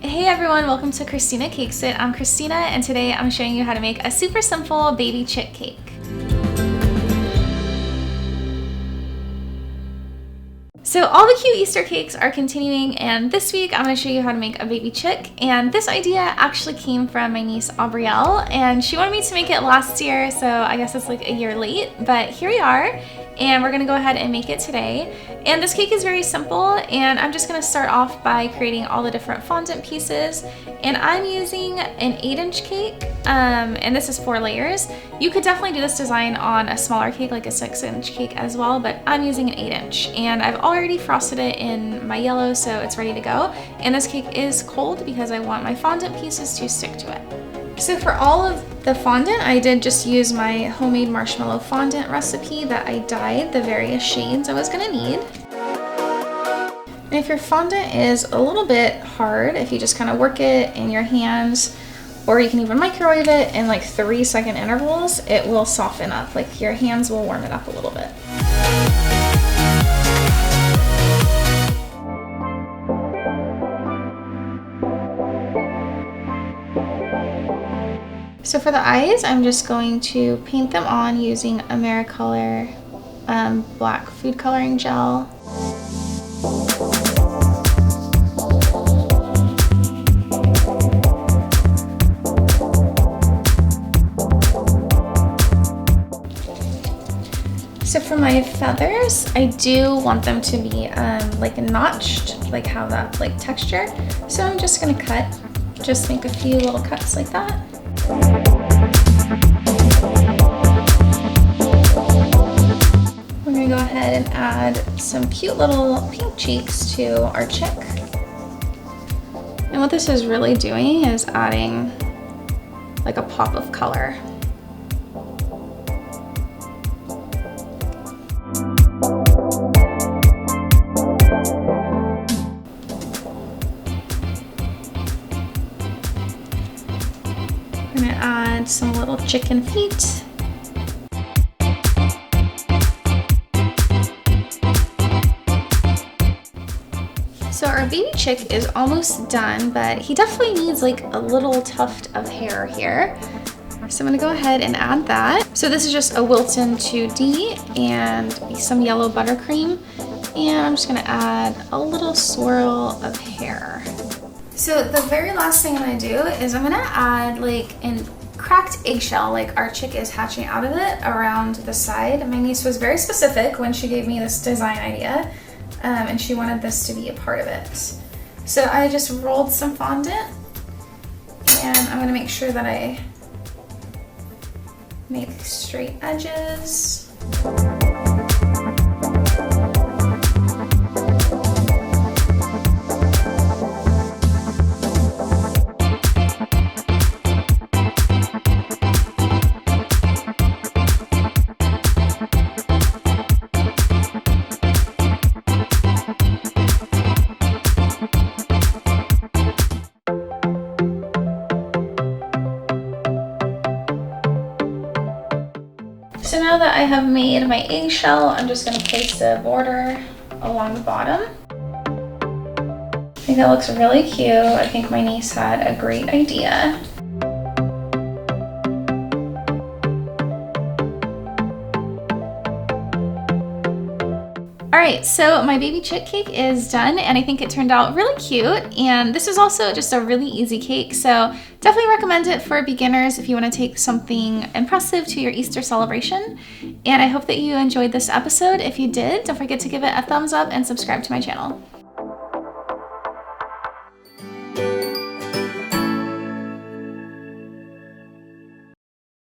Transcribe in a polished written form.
Hey everyone, welcome to Christina Cakes It. I'm Christina and today I'm showing you how to make a super simple baby chick cake. So all the cute Easter cakes are continuing, and this week I'm going to show you how to make a baby chick. And this idea actually came from my niece Aubrielle, and she wanted me to make it last year, so I guess it's like a year late, but here we are. And we're gonna go ahead and make it today. And this cake is very simple, and I'm just gonna start off by creating all the different fondant pieces. And I'm using an 8-inch cake, and this is 4 layers. You could definitely do this design on a smaller cake, like a 6-inch cake as well, but I'm using an 8-inch. And I've already frosted it in my yellow, so it's ready to go. And this cake is cold because I want my fondant pieces to stick to it. So for all of the fondant, I did just use my homemade marshmallow fondant recipe that I dyed the various shades I was gonna need. And if your fondant is a little bit hard, if you just kind of work it in your hands, or you can even microwave it in like 3-second intervals, it will soften up. Like your hands will warm it up a little bit. So for the eyes, I'm just going to paint them on using Americolor black food coloring gel. So for my feathers, I do want them to be like notched, like have that like texture. So I'm just gonna just make a few little cuts like that. We're gonna go ahead and add some cute little pink cheeks to our chick. And what this is really doing is adding like a pop of color. I'm gonna add some little chicken feet. So our baby chick is almost done, but he definitely needs like a little tuft of hair here. So I'm gonna go ahead and add that. So this is just a Wilton 2D and some yellow buttercream. And I'm just gonna add a little swirl of hair. So the very last thing I'm gonna do is I'm gonna add like a cracked eggshell, like our chick is hatching out of it, around the side. My niece was very specific when she gave me this design idea, and she wanted this to be a part of it. So I just rolled some fondant, and I'm gonna make sure that I make straight edges. So now that I have made my eggshell, I'm just going to place the border along the bottom. I think that looks really cute. I think my niece had a great idea. Alright, so my baby chick cake is done, and I think it turned out really cute. And this is also just a really easy cake, so definitely recommend it for beginners if you want to take something impressive to your Easter celebration. And I hope that you enjoyed this episode. If you did, don't forget to give it a thumbs up and subscribe to my channel.